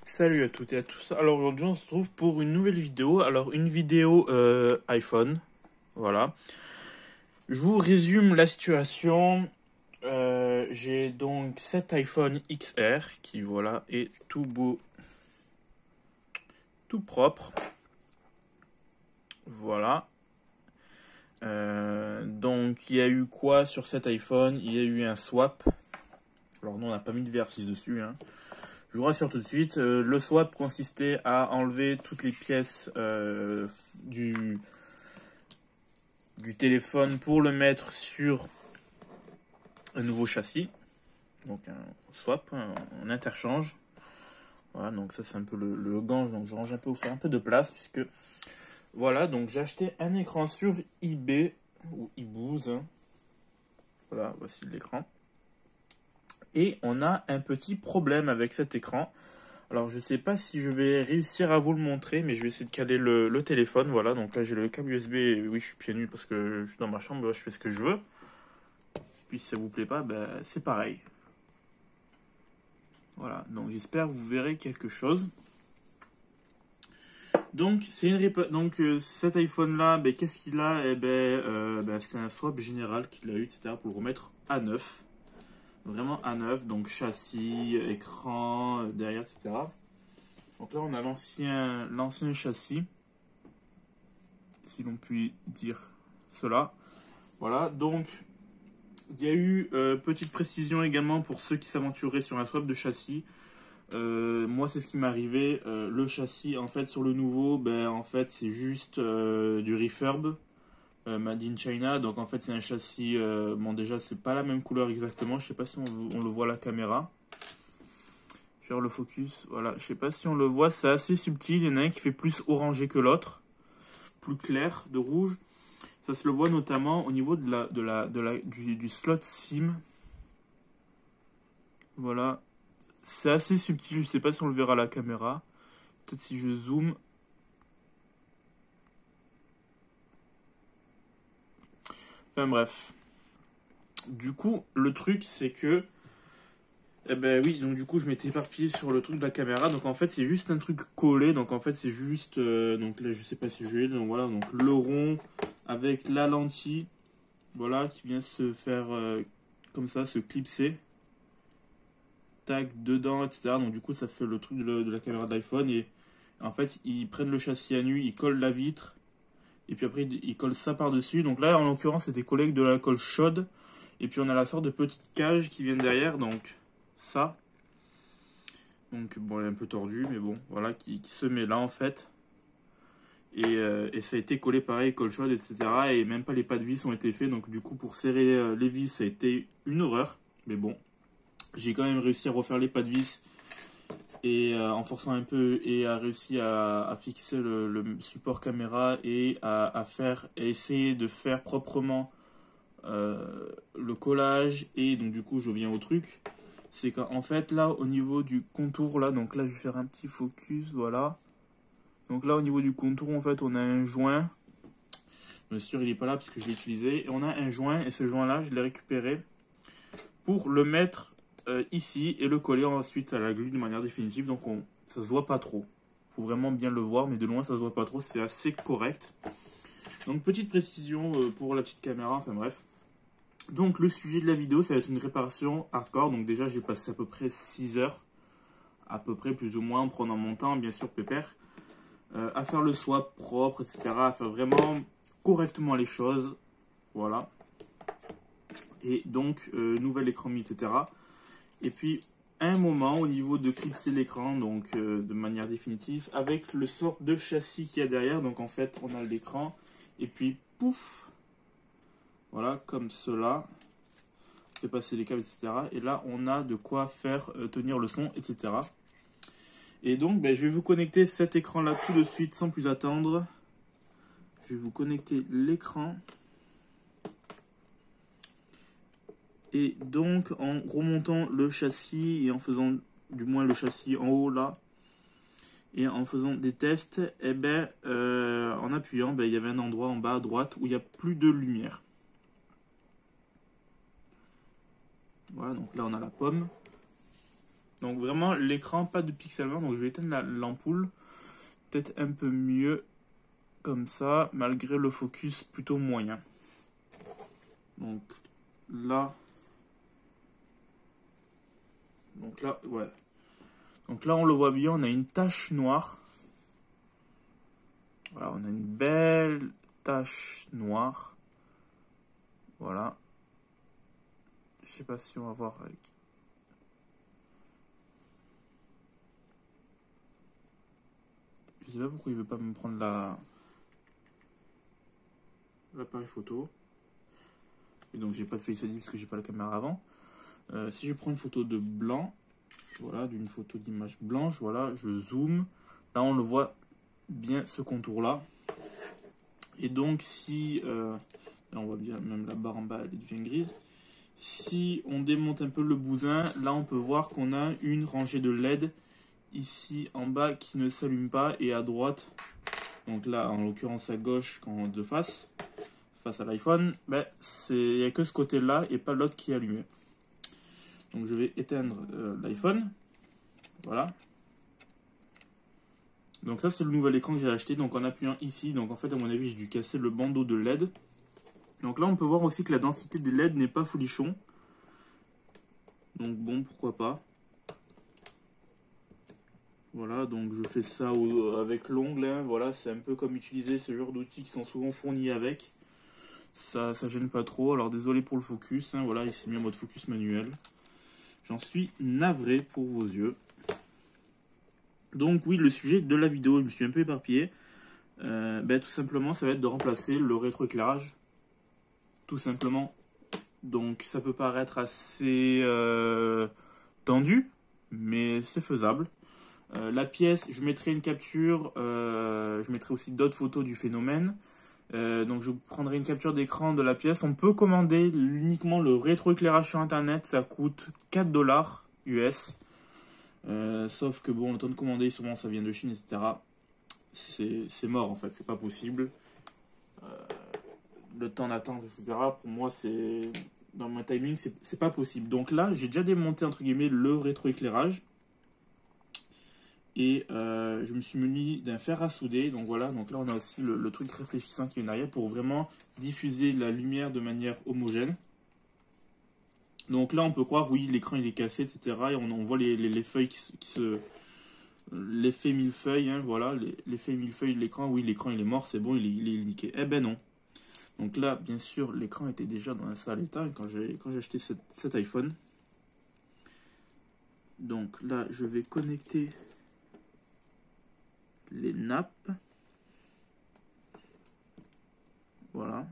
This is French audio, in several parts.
Salut à toutes et à tous. Alors aujourd'hui on se trouve pour une nouvelle vidéo. Alors une vidéo iPhone. Voilà. Je vous résume la situation. J'ai donc cet iPhone XR qui voilà est tout beau, tout propre. Voilà. Donc il y a eu quoi sur cet iPhone? Il y a eu un swap. Alors nous on n'a pas mis de VR6 dessus, hein. Je vous rassure tout de suite, le swap consistait à enlever toutes les pièces du téléphone pour le mettre sur un nouveau châssis. Donc un swap, un interchange. Voilà, donc ça c'est un peu le gange, donc je range un peu pour faire un peu de place, puisque voilà, donc j'ai acheté un écran sur eBay ou eBooz. Voilà, voici l'écran. Et on a un petit problème avec cet écran. Alors je sais pas si je vais réussir à vous le montrer, mais je vais essayer de caler le téléphone. Voilà, donc là j'ai le câble USB. Oui, je suis pieds nus parce que je suis dans ma chambre, je fais ce que je veux. Puis si ça vous plaît pas, ben, c'est pareil. Voilà, donc j'espère que vous verrez quelque chose. Donc c'est cet iPhone là, ben, qu'est-ce qu'il a? Eh ben, c'est un swap général qu'il a eu, etc. pour le remettre à neuf. Vraiment à neuf, donc châssis, écran, derrière, etc. Donc là on a l'ancien châssis, si l'on peut dire cela. Voilà, donc il y a eu petite précision également pour ceux qui s'aventuraient sur un swap de châssis. Moi c'est ce qui m'est arrivé. Le châssis en fait sur le nouveau, ben en fait c'est juste du refurb made in China. Donc en fait c'est un châssis, bon déjà c'est pas la même couleur exactement. Je sais pas si on le voit à la caméra. Je vais faire le focus. Voilà, je sais pas si on le voit, c'est assez subtil. Il y en a un qui fait plus orangé que l'autre, plus clair de rouge. Ça se le voit notamment au niveau du slot SIM. Voilà. C'est assez subtil, je sais pas si on le verra à la caméra. Peut-être si je zoome. Enfin bref. Du coup, le truc c'est que... Eh ben oui, donc du coup je m'étais éparpillé sur le truc de la caméra. Donc en fait c'est juste un truc collé. Donc en fait c'est juste... donc là je sais pas si je vais... Donc voilà, donc le rond avec la lentille. Voilà, qui vient se faire comme ça, se clipser. Tac, dedans, etc. Donc du coup ça fait le truc de la caméra de l'iPhone. Et en fait ils prennent le châssis à nu, ils collent la vitre. Et puis après ils collent ça par-dessus. Donc là en l'occurrence c'était collé avec de la colle chaude. Et puis on a la sorte de petite cage qui vient derrière. Donc ça. Donc bon, elle est un peu tordue, mais bon, voilà, qui se met là en fait. Et ça a été collé pareil, colle chaude, etc. Et même pas les pas de vis ont été faits. Donc du coup pour serrer les vis ça a été une horreur. Mais bon, j'ai quand même réussi à refaire les pas de vis. Et en forçant un peu et a réussi à fixer le support caméra et à essayer de faire proprement le collage. Et donc du coup je viens au truc, c'est qu'en fait là au niveau du contour là, donc là je vais faire un petit focus, voilà. Donc là au niveau du contour en fait on a un joint, bien sûr il n'est pas là parce que je l'ai utilisé, et on a un joint, et ce joint là je l'ai récupéré pour le mettre ici et le coller ensuite à la grille de manière définitive. Donc ça se voit pas trop, faut vraiment bien le voir, mais de loin ça se voit pas trop, c'est assez correct. Donc petite précision pour la petite caméra, enfin bref. Donc le sujet de la vidéo ça va être une réparation hardcore. Donc déjà j'ai passé à peu près 6 heures, à peu près plus ou moins, en prenant mon temps bien sûr pépère, à faire le swap propre, etc. À faire vraiment correctement les choses, voilà. Et donc nouvel écran mis, etc. Et puis un moment au niveau de clipser l'écran, donc de manière définitive, avec le sort de châssis qu'il y a derrière. Donc en fait on a l'écran et puis pouf, voilà, comme cela, on fait passer les câbles, etc. Et là on a de quoi faire tenir le son, etc. Et donc ben, je vais vous connecter cet écran là tout de suite sans plus attendre. Je vais vous connecter l'écran. Et donc en remontant le châssis et en faisant du moins le châssis en haut là, et en faisant des tests, et ben, en appuyant, ben, il y avait un endroit en bas à droite où il n'y a plus de lumière. Voilà, donc là on a la pomme. Donc vraiment l'écran, pas de pixel donc je vais éteindre l'ampoule. Peut-être un peu mieux comme ça, malgré le focus plutôt moyen. Donc là, ouais. Donc là on le voit bien, on a une tache noire. Voilà, on a une belle tache noire. Voilà. Je sais pas si on va voir avec. Je sais pas pourquoi il veut pas me prendre l'appareil photo. Et donc j'ai pas de Face ID parce que j'ai pas la caméra avant. Si je prends une photo de blanc, voilà, d'une photo d'image blanche, voilà, je zoome. Là on le voit bien ce contour là. Et donc si là on voit bien même la barre en bas elle devient grise. Si on démonte un peu le bousin, là on peut voir qu'on a une rangée de LED ici en bas qui ne s'allume pas et à droite, donc là en l'occurrence à gauche quand de face à l'iPhone, ben, il n'y a que ce côté là et pas l'autre qui est allumé. Donc je vais éteindre l'iPhone, voilà. Donc ça c'est le nouvel écran que j'ai acheté, donc en appuyant ici, donc en fait à mon avis j'ai dû casser le bandeau de LED. Donc là on peut voir aussi que la densité des LED n'est pas folichon. Donc bon, pourquoi pas. Voilà, donc je fais ça avec l'ongle, hein. Voilà, c'est un peu comme utiliser ce genre d'outils qui sont souvent fournis avec. Ça gêne pas trop, alors désolé pour le focus, hein. Voilà, il s'est mis en mode focus manuel. J'en suis navré pour vos yeux. Donc oui, le sujet de la vidéo, je me suis un peu éparpillé. Tout simplement, ça va être de remplacer le rétroéclairage. Tout simplement. Donc ça peut paraître assez tendu, mais c'est faisable. La pièce, je mettrai une capture, je mettrai aussi d'autres photos du phénomène. Donc je prendrai une capture d'écran de la pièce. On peut commander uniquement le rétroéclairage sur internet, ça coûte 4 $ US. Sauf que bon, le temps de commander, sûrement ça vient de Chine, etc. C'est mort en fait, c'est pas possible. Le temps d'attente, etc. Pour moi, c'est dans mon timing, c'est pas possible. Donc là, j'ai déjà démonté entre guillemets le rétroéclairage. Et je me suis muni d'un fer à souder. Donc voilà, donc là on a aussi le truc réfléchissant qui est en arrière pour vraiment diffuser la lumière de manière homogène. Donc là on peut croire, oui, l'écran il est cassé, etc. Et on voit les feuilles qui se... L'effet millefeuille, hein, voilà, l'effet millefeuille de l'écran. Oui, l'écran il est mort, c'est bon, il est niqué. Eh ben non. Donc là, bien sûr, l'écran était déjà dans un sale état quand j'ai acheté cet iPhone. Donc là, je vais connecter les nappes. Voilà.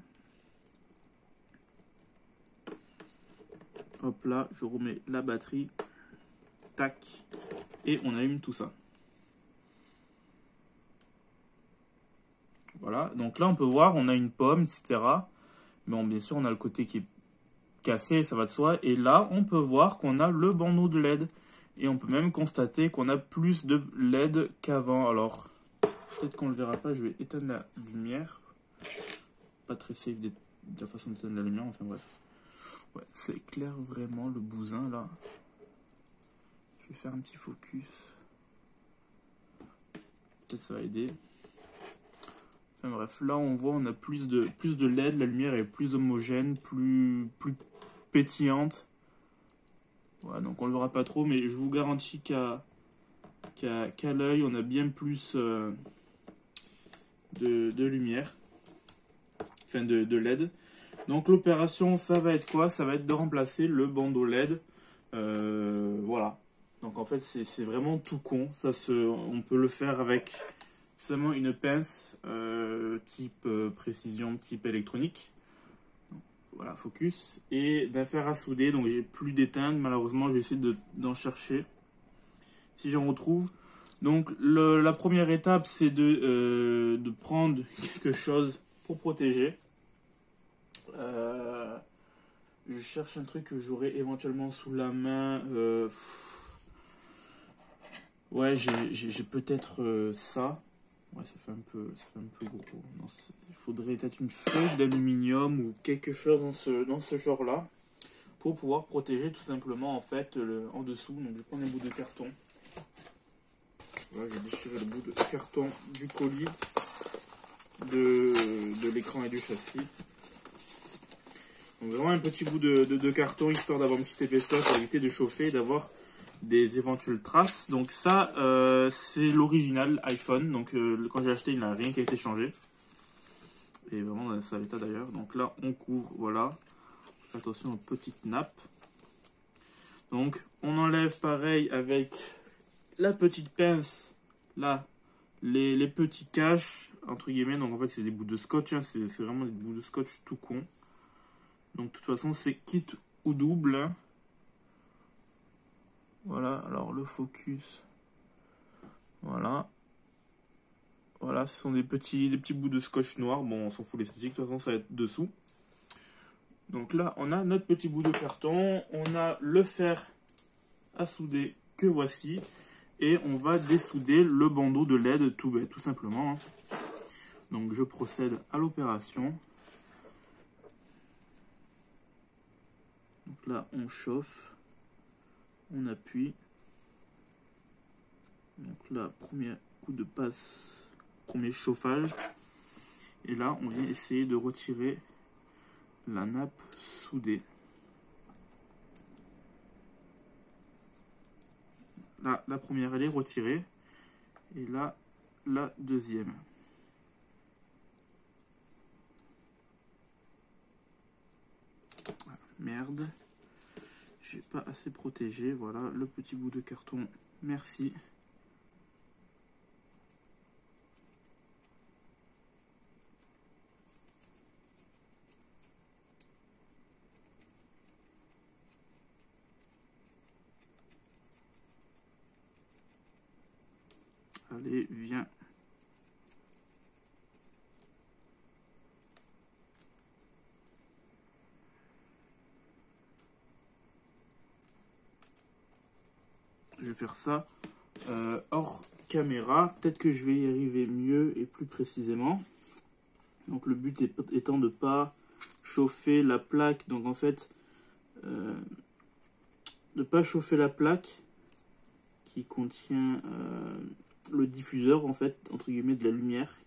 Hop là, je remets la batterie. Tac. Et on allume tout ça. Voilà. Donc là, on peut voir, on a une pomme, etc. Mais bon, bien sûr, on a le côté qui est cassé, ça va de soi. Et là, on peut voir qu'on a le bandeau de LED. Et on peut même constater qu'on a plus de LED qu'avant. Alors, peut-être qu'on ne le verra pas, je vais éteindre la lumière. Pas très safe de la façon d'éteindre la lumière, enfin bref. Ouais, c'est clair vraiment le bousin là. Je vais faire un petit focus. Peut-être ça va aider. Enfin bref, là on voit on a plus de LED, la lumière est plus homogène, plus pétillante. Voilà, donc on le verra pas trop, mais je vous garantis qu'à l'œil on a bien plus de lumière. Enfin de LED. Donc l'opération ça va être quoi? Ça va être de remplacer le bandeau LED. Voilà. Donc en fait c'est vraiment tout con. On peut le faire avec seulement une pince type précision, type électronique. Donc, voilà, focus. Et d'un fer à souder. Donc j'ai plus d'éteindre. Malheureusement je vais essayer d'en chercher. Si j'en retrouve. Donc la première étape c'est de prendre quelque chose pour protéger. Je cherche un truc que j'aurais éventuellement sous la main. Ouais, j'ai peut-être ça. Ouais, ça fait un peu gros. Non, il faudrait peut-être une feuille d'aluminium ou quelque chose dans ce genre-là. pour pouvoir protéger tout simplement en fait en dessous. Donc je prends un bout de carton. Voilà, j'ai déchiré le bout de carton du colis de l'écran et du châssis. Donc vraiment un petit bout de carton histoire d'avoir une petite épaisseur pour éviter de chauffer et d'avoir des éventuelles traces. Donc ça c'est l'original iPhone. Donc quand j'ai acheté il n'a rien qui a été changé. Et vraiment dans un sale état d'ailleurs. Donc là on couvre, voilà. Attention aux petites nappes. Donc on enlève pareil avec la petite pince là les petits caches entre guillemets. Donc en fait c'est des bouts de scotch, hein. C'est vraiment des bouts de scotch tout con. Donc de toute façon c'est kit ou double, hein. Voilà, alors le focus, voilà, voilà, ce sont des petits bouts de scotch noir. Bon on s'en fout l'esthétique, de toute façon ça va être dessous. Donc là on a notre petit bout de carton, on a le fer à souder que voici. Et on va dessouder le bandeau de LED tout simplement. Donc je procède à l'opération. Donc là on chauffe, on appuie. Donc là premier coup de passe, premier chauffage. Et là on vient essayer de retirer la nappe soudée. Là, la première, elle est retirée. Et là, la deuxième. Ah, merde. J'ai pas assez protégé. Voilà, le petit bout de carton. Merci. Allez, viens. Je vais faire ça hors caméra. Peut-être que je vais y arriver mieux et plus précisément. Donc le but étant de ne pas chauffer la plaque. Donc en fait, de ne pas chauffer la plaque qui contient le diffuseur, en fait, entre guillemets, de la lumière.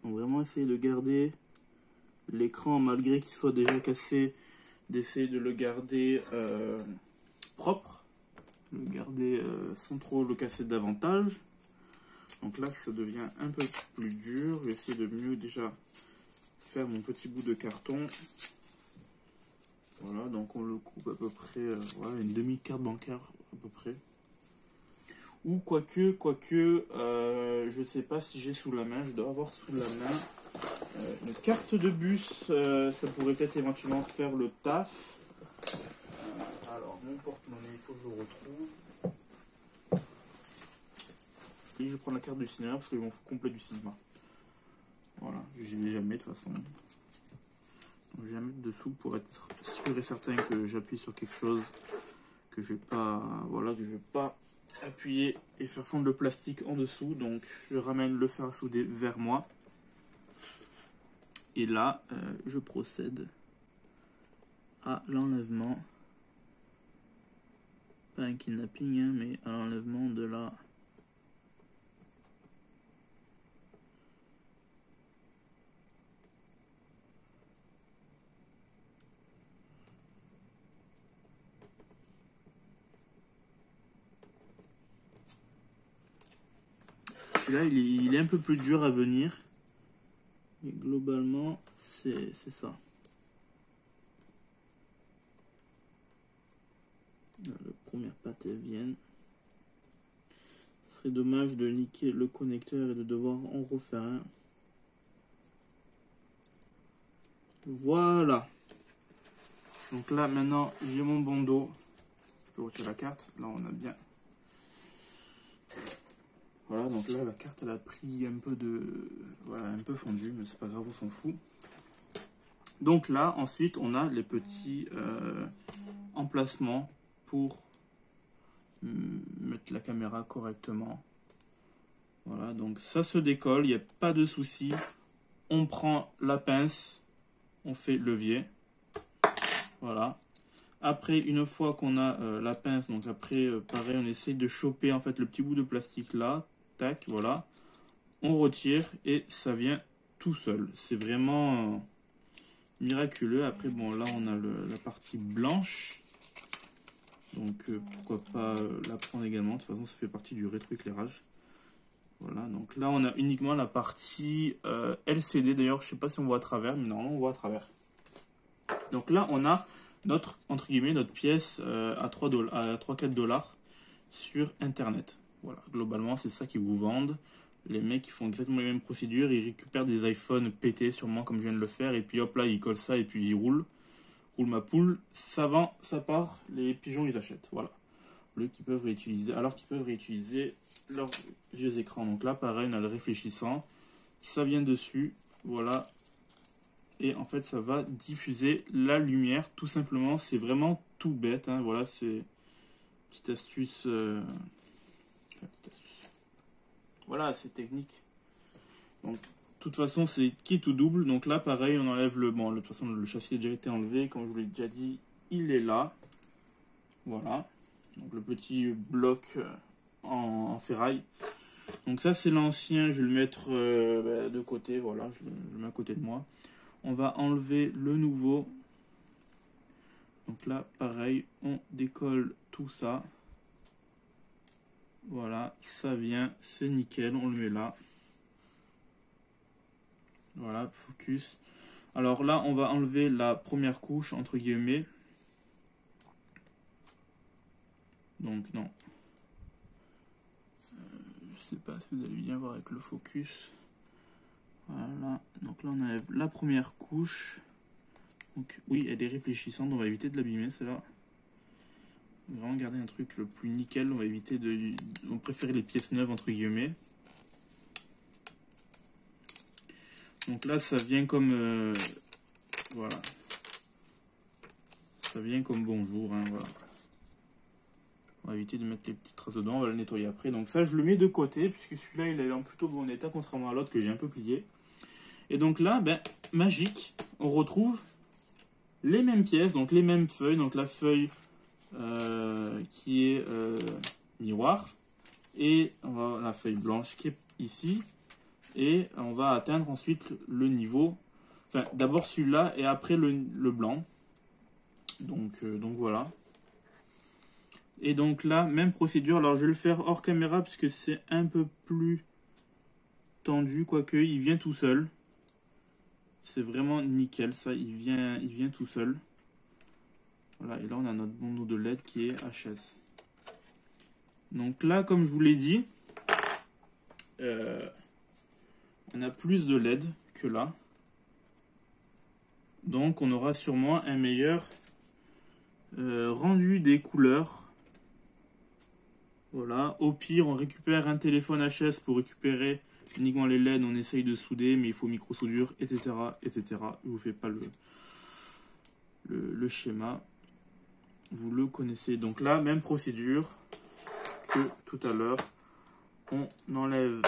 Donc vraiment essayer de garder l'écran, malgré qu'il soit déjà cassé, d'essayer de le garder propre, le garder sans trop le casser davantage. Donc là ça devient un peu plus dur. Je vais essayer de mieux déjà faire mon petit bout de carton. Voilà, donc on le coupe à peu près, voilà, une demi-carte bancaire à peu près. Ou quoique, je sais pas si j'ai sous la main, je dois avoir sous la main une carte de bus, ça pourrait peut-être éventuellement faire le taf. Alors, mon porte-monnaie, il faut que je le retrouve. Et je prends la carte du cinéma parce que je m'en fous complet du cinéma. Voilà, j'y vais jamais de toute façon. Donc, je vais mettre dessous pour être sûr et certain que j'appuie sur quelque chose que je vais pas, voilà, que je vais pas appuyer et faire fondre le plastique en dessous. Donc je ramène le fer à souder vers moi et là je procède à l'enlèvement, pas un kidnapping hein, mais à l'enlèvement de la là il est un peu plus dur à venir, mais globalement c'est ça. La première patte elle vient. Ce serait dommage de niquer le connecteur et de devoir en refaire un. Voilà. Donc là maintenant j'ai mon bandeau. Je peux retirer la carte. Là on a bien. Voilà, donc là la carte elle a pris un peu de. Voilà, un peu fondu, mais c'est pas grave, on s'en fout. Donc là ensuite on a les petits emplacements pour mettre la caméra correctement. Voilà, donc ça se décolle, il n'y a pas de souci. On prend la pince, on fait levier. Voilà. Après, une fois qu'on a la pince, donc après, pareil, on essaye de choper en fait le petit bout de plastique là. Tac, voilà. On retire et ça vient tout seul. C'est vraiment miraculeux. Après, bon, là, on a la partie blanche. Donc, pourquoi pas la prendre également. De toute façon, ça fait partie du rétroéclairage. Voilà, donc là, on a uniquement la partie LCD. D'ailleurs, je sais pas si on voit à travers, mais normalement, on voit à travers. Donc là, on a notre, entre guillemets, notre pièce à 3-4 dollars sur Internet. Voilà, globalement, c'est ça qu'ils vous vendent. Les mecs, ils font exactement les mêmes procédures. Ils récupèrent des iPhones pétés, sûrement, comme je viens de le faire. Et puis hop là, ils collent ça et puis ils roulent. Roule ma poule. Ça vend, ça part. Les pigeons, ils achètent. Voilà. Qu'ils peuvent réutiliser, alors qu'ils peuvent réutiliser leurs vieux écrans. Donc là, pareil, on a le réfléchissant. Ça vient dessus. Voilà. Et en fait, ça va diffuser la lumière, tout simplement. C'est vraiment tout bête. Hein. Voilà, c'est petite astuce. Voilà, c'est technique. Donc, de toute façon, c'est kit ou double. Donc là, pareil, on enlève le... Bon, de toute façon, le châssis a déjà été enlevé. Comme je vous l'ai déjà dit, il est là. Voilà. Donc, le petit bloc en ferraille. Donc ça, c'est l'ancien. Je vais le mettre de côté. Voilà, je le mets à côté de moi. On va enlever le nouveau. Donc là, pareil, on décolle tout ça. Voilà, ça vient, c'est nickel, on le met là. Voilà, focus. Alors là, on va enlever la première couche, entre guillemets. Donc non. Je sais pas si vous allez bien voir avec le focus. Voilà, donc là on enlève la première couche. Donc oui, elle est réfléchissante, on va éviter de l'abîmer celle-là. On va vraiment garder un truc le plus nickel, on va éviter de... On préfère les pièces neuves entre guillemets. Donc là ça vient comme... voilà. Ça vient comme bonjour, hein, voilà. On va éviter de mettre les petites traces dedans, on va le nettoyer après. Donc ça je le mets de côté, puisque celui-là il est en plutôt bon état, contrairement à l'autre que j'ai un peu plié. Et donc là, ben, magique, on retrouve les mêmes pièces, donc les mêmes feuilles. Donc la feuille qui est miroir, et on va la feuille blanche qui est ici. Et on va atteindre ensuite le niveau, enfin d'abord celui-là et après le blanc. Donc voilà. Et donc là, même procédure. Alors je vais le faire hors caméra puisque c'est un peu plus tendu, quoique il vient tout seul. C'est vraiment nickel, ça, il vient tout seul. Voilà, et là on a notre bandeau de LED qui est HS. Donc là, comme je vous l'ai dit, on a plus de LED que là. Donc on aura sûrement un meilleur rendu des couleurs. Voilà, au pire on récupère un téléphone HS pour récupérer uniquement les LED, on essaye de souder, mais il faut micro-soudure, etc., etc. Je vous fais pas le schéma. Vous le connaissez. Donc là, même procédure que tout à l'heure. On enlève...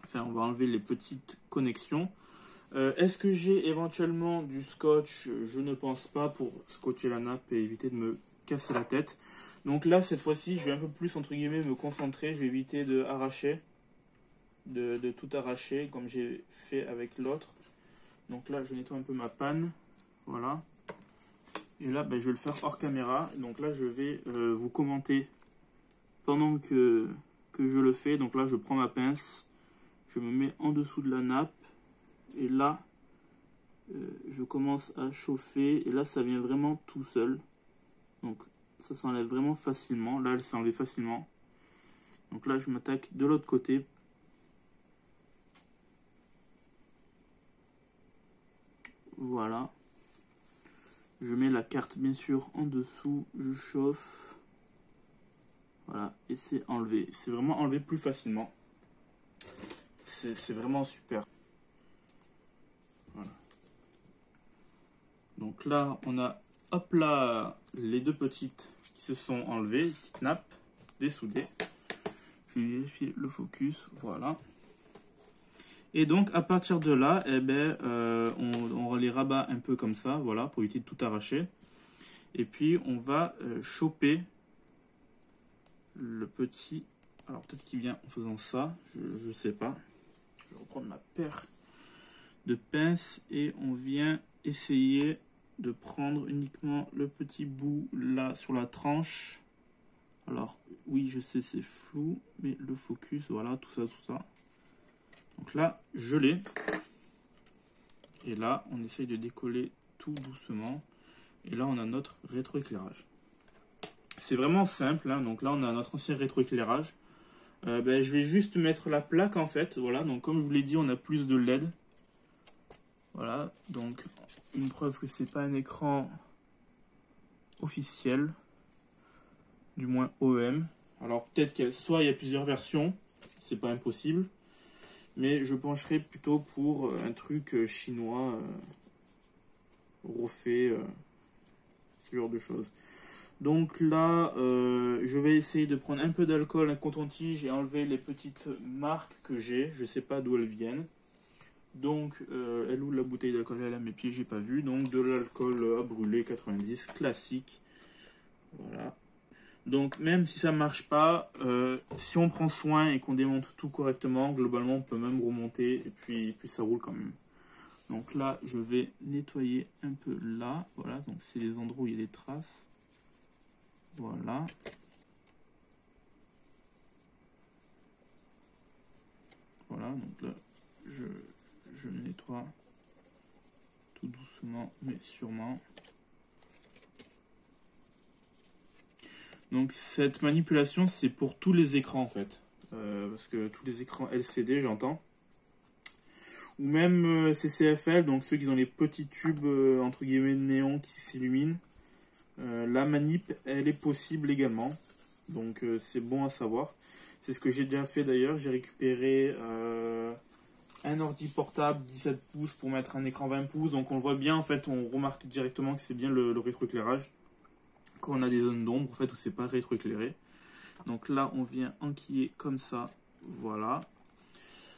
Enfin, on va enlever les petites connexions. Est-ce que j'ai éventuellement du scotch? Je ne pense pas, pour scotcher la nappe et éviter de me casser la tête. Donc là, cette fois-ci, je vais un peu plus, entre guillemets, me concentrer. Je vais éviter de arracher. De tout arracher comme j'ai fait avec l'autre. Donc là je nettoie un peu ma panne, voilà, et là ben, je vais le faire hors caméra. Donc là je vais vous commenter pendant que je le fais. Donc là je prends ma pince, je me mets en dessous de la nappe et là je commence à chauffer et là ça vient vraiment tout seul. Donc ça s'enlève vraiment facilement. Là elle s'est enlevée facilement. Donc là je m'attaque de l'autre côté. Voilà, je mets la carte bien sûr en dessous, je chauffe, voilà, et c'est enlevé. C'est vraiment enlevé plus facilement. C'est vraiment super. Voilà. Donc là, on a, hop là, les deux petites qui se sont enlevées, petites nappes, dessoudées. Je vais vérifier le focus, voilà. Et donc à partir de là, eh ben, on les rabat un peu comme ça, voilà, pour éviter de tout arracher. Et puis on va choper le petit. Alors peut-être qu'il vient en faisant ça, je sais pas. Je vais reprendre ma paire de pinces et on vient essayer de prendre uniquement le petit bout là sur la tranche. Alors oui, je sais, c'est flou, mais le focus, voilà, tout ça, tout ça. Donc là, je l'ai. Et là, on essaye de décoller tout doucement. Et là, on a notre rétroéclairage. C'est vraiment simple, hein. Donc là, on a notre ancien rétroéclairage. Je vais juste mettre la plaque en fait. Voilà, donc comme je vous l'ai dit, on a plus de LED. Voilà, donc une preuve que c'est pas un écran officiel, du moins OEM. Alors peut-être qu'il y a plusieurs versions, c'est pas impossible, mais je pencherai plutôt pour un truc chinois refait, ce genre de choses. Donc là, je vais essayer de prendre un peu d'alcool, un coton-tige et enlever les petites marques que j'ai. Je sais pas d'où elles viennent. Donc, elle est où la bouteille d'alcool? Elle est à mes pieds, j'ai pas vu. Donc, de l'alcool à brûler 90, classique. Voilà. Donc, même si ça marche pas, si on prend soin et qu'on démonte tout correctement, globalement, on peut même remonter et puis ça roule quand même. Donc là, je vais nettoyer un peu là. Voilà, donc c'est les endroits où il y a des traces. Voilà. Voilà, donc là, je nettoie tout doucement, mais sûrement. Donc cette manipulation, c'est pour tous les écrans en fait. Parce que tous les écrans LCD, j'entends. Ou même CCFL, donc ceux qui ont les petits tubes entre guillemets néon qui s'illuminent. La manip, elle est possible également. Donc c'est bon à savoir. C'est ce que j'ai déjà fait d'ailleurs. J'ai récupéré un ordi portable 17 pouces pour mettre un écran 20 pouces. Donc on le voit bien en fait, on remarque directement que c'est bien le rétroéclairage. Quand on a des zones d'ombre en fait où c'est pas rétroéclairé. Donc là on vient enquiller comme ça. Voilà.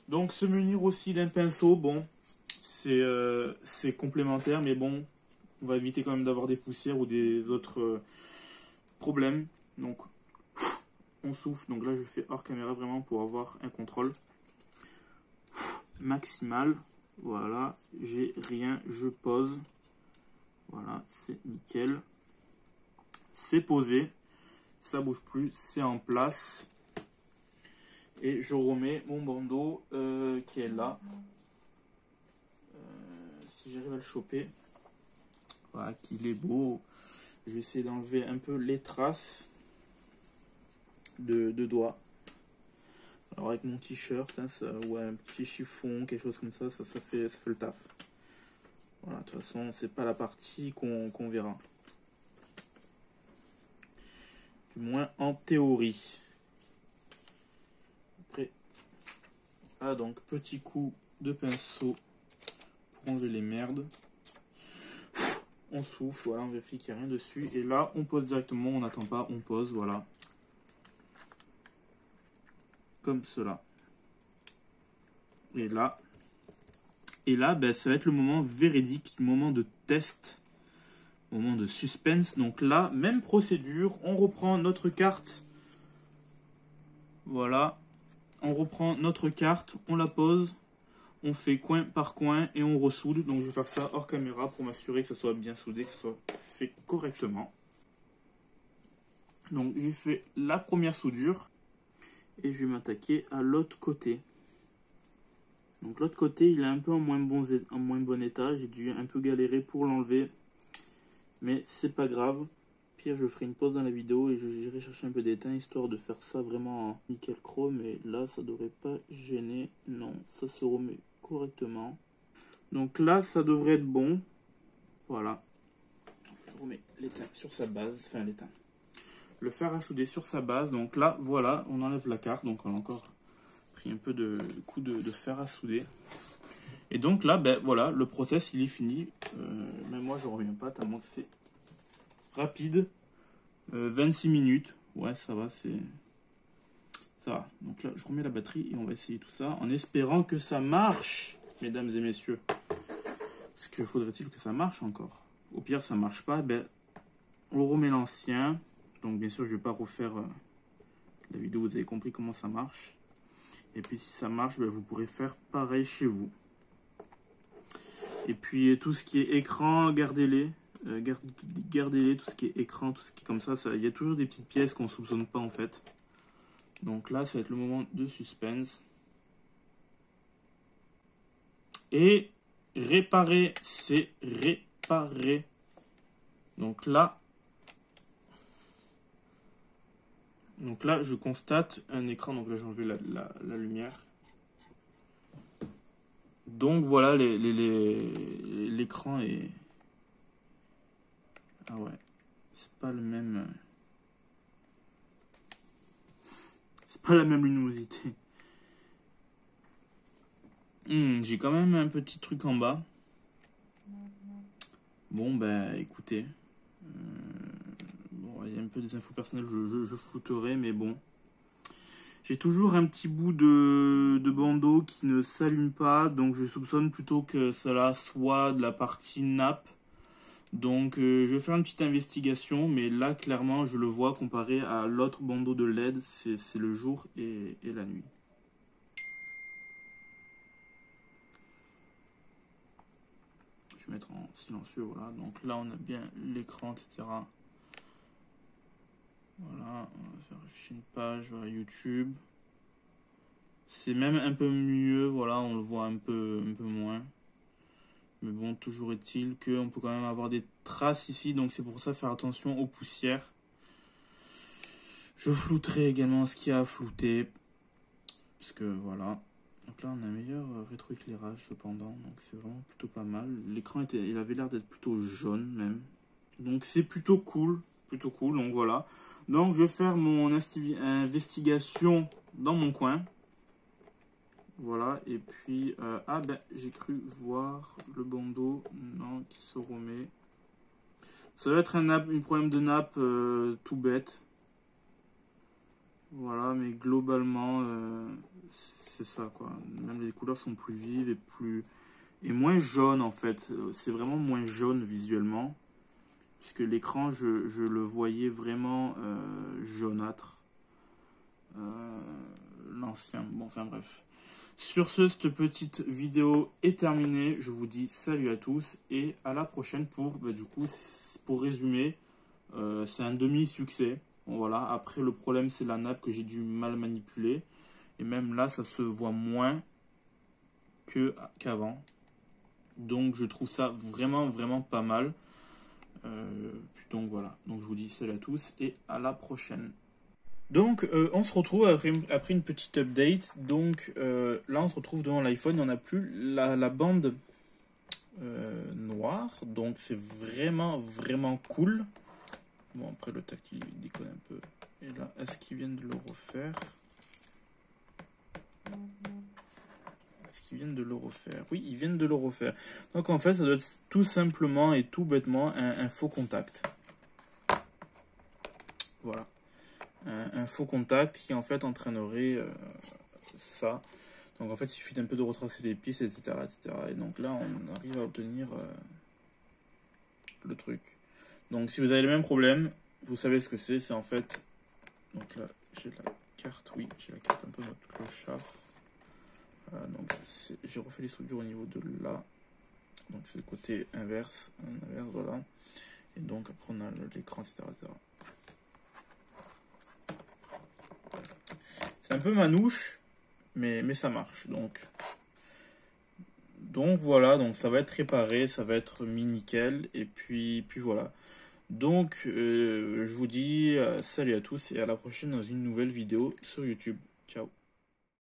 Donc se munir aussi d'un pinceau, bon, c'est complémentaire, mais bon, on va éviter quand même d'avoir des poussières ou des autres problèmes. Donc on souffle, donc là je fais hors caméra vraiment pour avoir un contrôle maximal. Voilà, j'ai rien, je pose. Voilà, c'est nickel. C'est posé, ça bouge plus, c'est en place. Et je remets mon bandeau qui est là. Si j'arrive à le choper. Voilà, qu'il est beau. Je vais essayer d'enlever un peu les traces de doigts. Alors avec mon t-shirt, hein, ou un petit chiffon, quelque chose comme ça, ça fait le taf. Voilà, de toute façon, c'est pas la partie qu'on verra. Du moins en théorie. Après, ah donc petit coup de pinceau pour enlever les merdes. On souffle, voilà, on vérifie qu'il n'y a rien dessus. Et là, on pose directement, on n'attend pas, on pose, voilà. Comme cela. Et là, ben, ça va être le moment véridique, le moment de test, moment de suspense. Donc là, même procédure, on reprend notre carte. Voilà, on reprend notre carte, on la pose, on fait coin par coin et on ressoude. Donc je vais faire ça hors caméra pour m'assurer que ça soit bien soudé, que ça soit fait correctement. Donc j'ai fait la première soudure et je vais m'attaquer à l'autre côté. Donc l'autre côté, il est un peu en moins bon état. J'ai dû un peu galérer pour l'enlever. Mais c'est pas grave. Pire, je ferai une pause dans la vidéo et j'irai chercher un peu d'étain histoire de faire ça vraiment en nickel chrome. Et là, ça devrait pas gêner. Non, ça se remet correctement. Donc là, ça devrait être bon. Voilà. Je remets l'étain sur sa base. Enfin, l'étain. Le fer à souder sur sa base. Donc là, voilà, on enlève la carte. Donc on a encore pris un peu de coup de fer à souder. Et donc là, ben voilà, le process il est fini. Même moi je reviens pas tellement que c'est rapide. 26 minutes. Ouais, ça va, Ça va. Donc là, je remets la batterie et on va essayer tout ça en espérant que ça marche, mesdames et messieurs. Parce que faudrait-il que ça marche encore? Au pire, ça marche pas, ben, on remet l'ancien. Donc bien sûr, je vais pas refaire la vidéo, vous avez compris comment ça marche. Et puis si ça marche, ben, vous pourrez faire pareil chez vous. Et puis tout ce qui est écran, gardez-les. Gardez-les, tout ce qui est écran, tout ce qui est comme ça. Il y a toujours des petites pièces qu'on ne soupçonne pas en fait. Donc là, ça va être le moment de suspense. Et réparer, c'est réparer. Donc là, je constate un écran. Donc là, j'ai enlevé la lumière. Donc voilà, l'écran est... Ah ouais, c'est pas le même... C'est pas la même luminosité. J'ai quand même un petit truc en bas. Bon, bah écoutez. Bon, il y a un peu des infos personnelles, je flouterai, mais bon. J'ai toujours un petit bout de bandeau qui ne s'allume pas, donc je soupçonne plutôt que cela soit de la partie nappe. Donc je vais faire une petite investigation, mais là clairement je le vois comparé à l'autre bandeau de LED, c'est le jour et la nuit. Je vais mettre en silencieux, voilà. Donc là on a bien l'écran, etc. Voilà, on va faire afficher une page, voilà, YouTube. C'est même un peu mieux, voilà, on le voit un peu moins. Mais bon, toujours est-il qu'on peut quand même avoir des traces ici, donc c'est pour ça faire attention aux poussières. Je flouterai également ce qu'il y a à flouter. Parce que voilà. Donc là, on a un meilleur rétroéclairage cependant, donc c'est vraiment plutôt pas mal. L'écran il avait l'air d'être plutôt jaune même. Donc c'est plutôt cool, donc voilà. Donc je vais faire mon investigation dans mon coin. Voilà, et puis, ah ben, j'ai cru voir le bandeau, non, qui se remet. Ça doit être un problème de nappe tout bête. Voilà, mais globalement, c'est ça, quoi. Même les couleurs sont plus vives et moins jaunes, en fait. C'est vraiment moins jaune visuellement. Puisque l'écran, je le voyais vraiment jaunâtre. L'ancien, bon, enfin bref. Sur ce, cette petite vidéo est terminée. Je vous dis salut à tous et à la prochaine pour, bah, du coup, pour résumer, c'est un demi-succès. Bon, voilà. Après, le problème, c'est la nappe que j'ai du mal manipuler. Et même là, ça se voit moins qu'avant. Donc, je trouve ça vraiment pas mal. Donc, voilà. Donc, je vous dis salut à tous et à la prochaine. Donc on se retrouve après une petite update. Donc là on se retrouve devant l'iPhone, on n'a plus la bande noire. Donc c'est vraiment cool. Bon après le tactile il déconne un peu. Et là est-ce qu'ils viennent de le refaire? Est-ce qu'ils viennent de le refaire? Oui, ils viennent de le refaire. Donc en fait ça doit être tout simplement et tout bêtement un faux contact. Voilà. Un faux contact qui en fait entraînerait ça. Donc en fait il suffit d'un peu de retracer les pistes, etc. Et donc là on arrive à obtenir le truc. Donc si vous avez le même problème, vous savez ce que c'est en fait... Donc là j'ai la carte, oui j'ai la carte un peu mode clochard. Donc j'ai refait les structures au niveau de là. Donc c'est le côté inverse, voilà. Et donc après on a l'écran, etc. C'est un peu manouche, mais ça marche. Donc voilà, donc ça va être réparé, ça va être mis nickel. Et puis voilà. Donc je vous dis salut à tous et à la prochaine dans une nouvelle vidéo sur YouTube. Ciao.